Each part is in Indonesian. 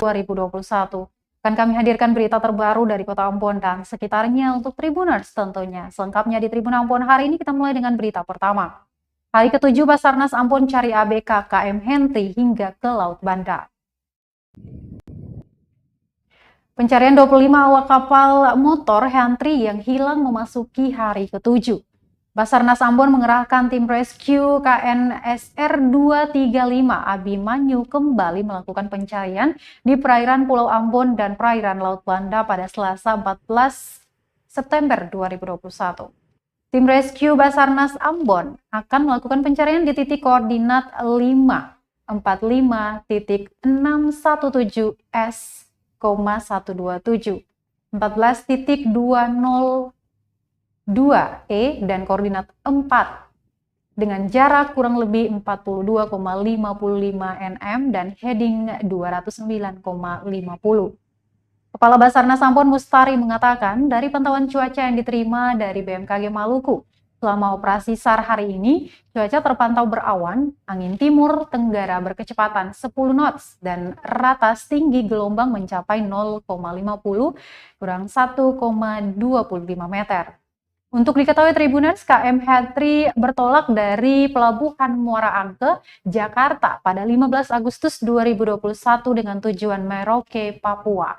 2021. Akan kami hadirkan berita terbaru dari Kota Ambon dan sekitarnya untuk Tribuners tentunya. Selengkapnya di Tribun Ambon hari ini kita mulai dengan berita pertama. Hari ke-7 Basarnas Ambon cari ABK KM Henry hingga ke Laut Banda. Pencarian 25 awak kapal motor Henry yang hilang memasuki hari ke-7. Basarnas Ambon mengerahkan tim rescue KNSR 235 Abimanyu kembali melakukan pencarian di perairan Pulau Ambon dan perairan Laut Banda pada Selasa 14 September 2021. Tim rescue Basarnas Ambon akan melakukan pencarian di titik koordinat 545.617S,127, 14.202E dan koordinat 4 dengan jarak kurang lebih 42,55 nm dan heading 209,50. Kepala Basarnas Ambon Mustari mengatakan dari pantauan cuaca yang diterima dari BMKG Maluku, selama operasi SAR hari ini, cuaca terpantau berawan, angin timur tenggara berkecepatan 10 knots dan rata tinggi gelombang mencapai 0,50 kurang 1,25 meter. Untuk diketahui Tribuners, KM Henry bertolak dari Pelabuhan Muara Angke, Jakarta pada 15 Agustus 2021 dengan tujuan Merauke, Papua.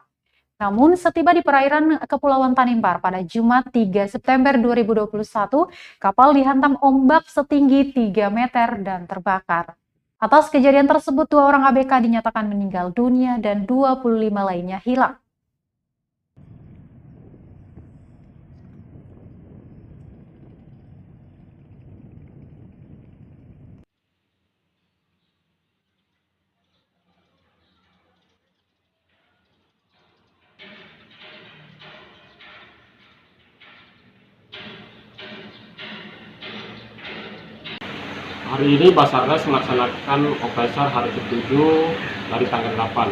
Namun setiba di perairan Kepulauan Tanimbar pada Jumat 3 September 2021, kapal dihantam ombak setinggi 3 meter dan terbakar. Atas kejadian tersebut, 2 orang ABK dinyatakan meninggal dunia dan 25 lainnya hilang. Hari ini Basarnas melaksanakan operasi SAR hari ke-7 dari tanggal 8.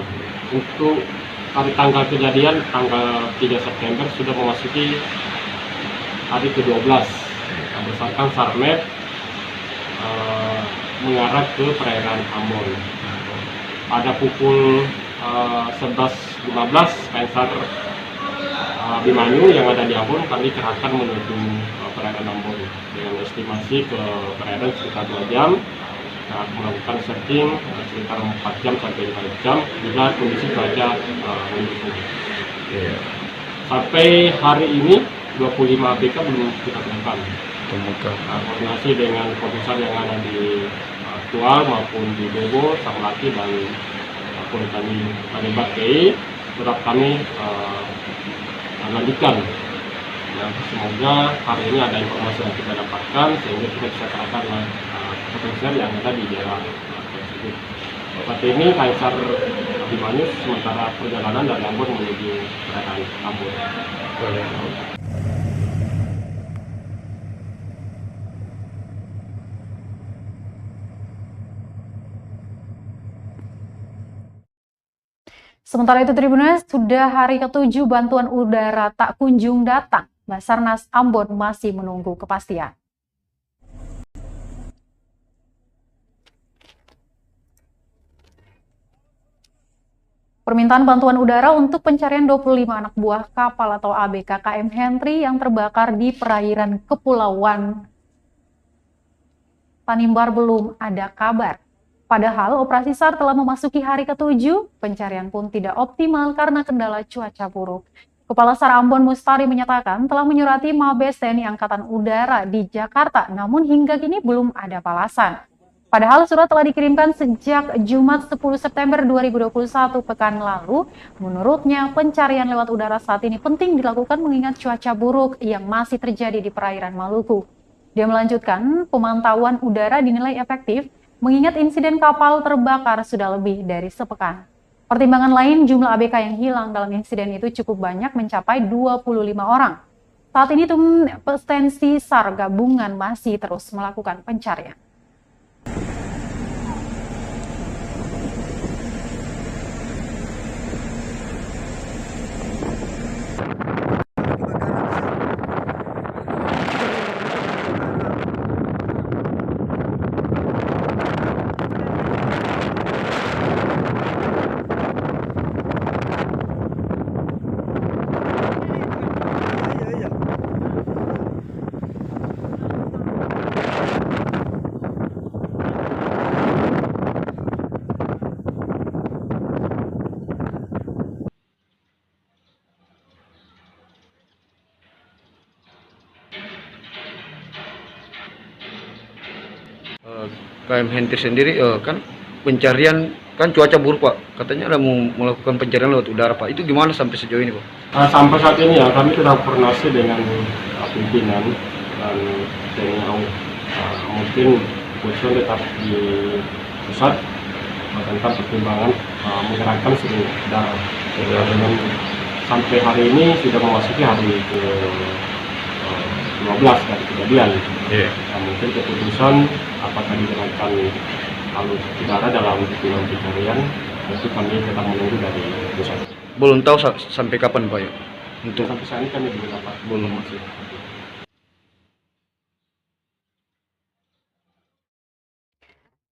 Untuk hari tanggal kejadian, tanggal 3 September sudah memasuki hari ke-12. Berdasarkan SAR map mengarah ke perairan Ambon. Pada pukul 11.15, KNSR Abimanyu yang ada di Ambon kami kerahkan menuju perairan Ambon dengan estimasi ke perairan sekitar 2 jam, melakukan searching sekitar 4 jam sampai 5 jam bila kondisi cuaca mendukung. Sampai hari ini 25 ABK belum kita temukan. Koordinasi dengan komisar yang ada di Tual maupun di Bobo, Samlaki dan maupun kami Tanimbar KI, tetap kami lanjutkan. Ya, semoga hari ini ada informasi yang kita dapatkan sehingga kita bisa kerahkan potensial yang ada di daerah tersebut. Saat ini KNSR Abimanyu sementara perjalanan dari Ambon menuju perairan Ambon. Sementara itu Tribuners, sudah hari ke-7 bantuan udara tak kunjung datang. Basarnas Ambon masih menunggu kepastian. Permintaan bantuan udara untuk pencarian 25 anak buah kapal atau ABK KM Henry yang terbakar di perairan Kepulauan Tanimbar belum ada kabar. Padahal operasi SAR telah memasuki hari ke-7, pencarian pun tidak optimal karena kendala cuaca buruk. Kepala SAR Ambon Mustari menyatakan telah menyurati Mabes TNI Angkatan Udara di Jakarta, namun hingga kini belum ada balasan. Padahal surat telah dikirimkan sejak Jumat 10 September 2021 pekan lalu. Menurutnya, pencarian lewat udara saat ini penting dilakukan mengingat cuaca buruk yang masih terjadi di perairan Maluku. Dia melanjutkan, pemantauan udara dinilai efektif mengingat insiden kapal terbakar sudah lebih dari sepekan. Pertimbangan lain, jumlah ABK yang hilang dalam insiden itu cukup banyak mencapai 25 orang. Saat ini tim pestensi SAR gabungan masih terus melakukan pencarian. KM Hentri sendiri kan pencarian kan cuaca buruk Pak, katanya ada mau melakukan pencarian lewat udara Pak, itu gimana sampai sejauh ini Pak? Sampai saat ini ya kami sudah koordinasi dengan pimpinan dan TNI AU. Mungkin keputusan tetap di pusat tentang pertimbangan menggerakkan seluruh udara. Dengan sampai hari ini sudah memasuki hari ke 12 dari kejadian. Mungkin keputusan apakah digerakkan alur udara dalam pertimbangan pencarian itu kami tetap menunggu dari pusat. Belum tahu sampai kapan Pak ya? Untuk Sampai saat ini kami belum dapat informasi.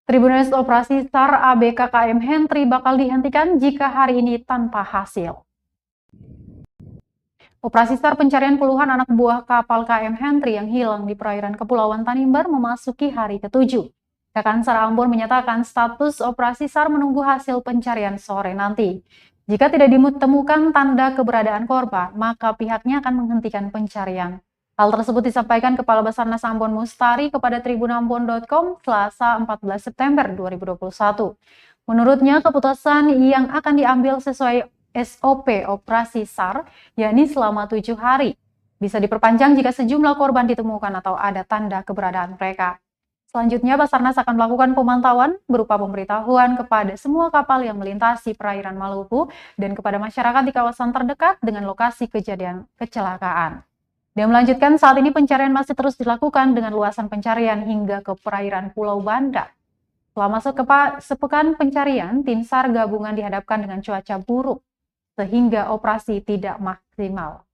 Tribunnews, operasi SAR ABK KM Hentri bakal dihentikan jika hari ini tanpa hasil. Operasi SAR pencarian puluhan anak buah kapal KM Hentri yang hilang di perairan Kepulauan Tanimbar memasuki hari ke-7. Kakak SAR Ambon menyatakan status operasi SAR menunggu hasil pencarian sore nanti. Jika tidak ditemukan tanda keberadaan korban, maka pihaknya akan menghentikan pencarian. Hal tersebut disampaikan Kepala Basarnas Ambon Mustari kepada tribunambon.com Selasa 14 September 2021. Menurutnya, keputusan yang akan diambil sesuai SOP operasi SAR, yakni selama 7 hari. Bisa diperpanjang jika sejumlah korban ditemukan atau ada tanda keberadaan mereka. Selanjutnya, Basarnas akan melakukan pemantauan berupa pemberitahuan kepada semua kapal yang melintasi perairan Maluku dan kepada masyarakat di kawasan terdekat dengan lokasi kejadian kecelakaan. Dia melanjutkan, saat ini pencarian masih terus dilakukan dengan luasan pencarian hingga ke perairan Pulau Banda. Selama sepekan pencarian, tim SAR gabungan dihadapkan dengan cuaca buruk, sehingga operasi tidak maksimal.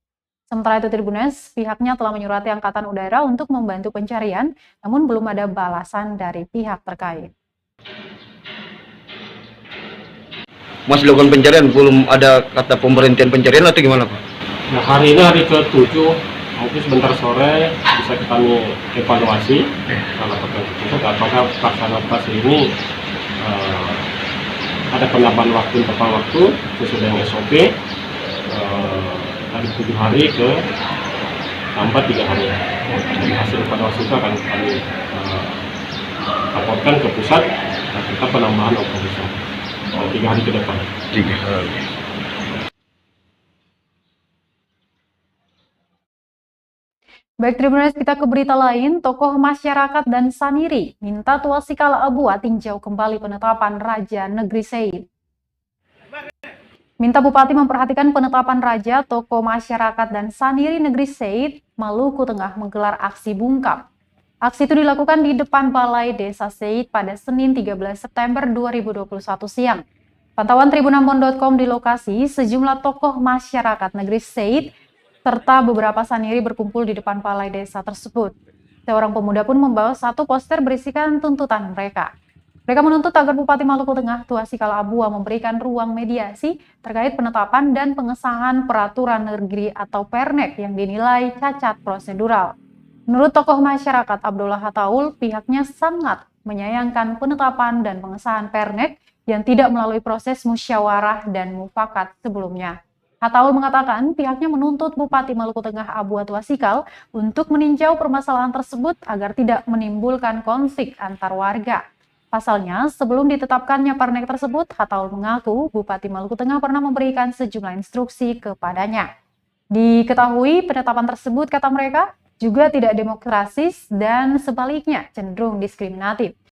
Sementara itu Tribunnews, pihaknya telah menyurati Angkatan Udara untuk membantu pencarian, namun belum ada balasan dari pihak terkait. masih lakukan pencarian, belum ada kata pemberhentian pencarian atau gimana Pak? Nah, hari ini hari ke-7, mungkin sebentar sore bisa kami evaluasi kalau apakah pelaksanaan operasi ini ada penambahan waktu sesuai dengan SOP dari 7 hari ke tambah 3 hari. Jadi hasil evaluasi itu akan kami laporkan ke pusat dan kita penambahan operasi 3 hari ke depan. 3 hari. Baik Tribunnews, kita ke berita lain. Tokoh masyarakat dan Saniri minta Tuasikala Abua tinjau kembali penetapan Raja Negeri Seid. Minta Bupati memperhatikan penetapan Raja, tokoh masyarakat dan Saniri Negeri Seid, Maluku Tengah menggelar aksi bungkam. Aksi itu dilakukan di depan Balai Desa Seid pada Senin 13 September 2021 siang. Pantauan tribunambon.com di lokasi, sejumlah tokoh masyarakat Negeri Seid serta beberapa Saniri berkumpul di depan balai desa tersebut. Seorang pemuda pun membawa satu poster berisikan tuntutan mereka. Mereka menuntut agar Bupati Maluku Tengah Tuasikala Abua memberikan ruang mediasi terkait penetapan dan pengesahan peraturan negeri atau Pernek yang dinilai cacat prosedural. Menurut tokoh masyarakat Abdullah Hataul, pihaknya sangat menyayangkan penetapan dan pengesahan Pernek yang tidak melalui proses musyawarah dan mufakat sebelumnya. Hataul mengatakan pihaknya menuntut Bupati Maluku Tengah Abua Tuasikal untuk meninjau permasalahan tersebut agar tidak menimbulkan konflik antar warga. Pasalnya, sebelum ditetapkannya Pernek tersebut, Hataul mengaku Bupati Maluku Tengah pernah memberikan sejumlah instruksi kepadanya. Diketahui penetapan tersebut, kata mereka, juga tidak demokratis dan sebaliknya cenderung diskriminatif.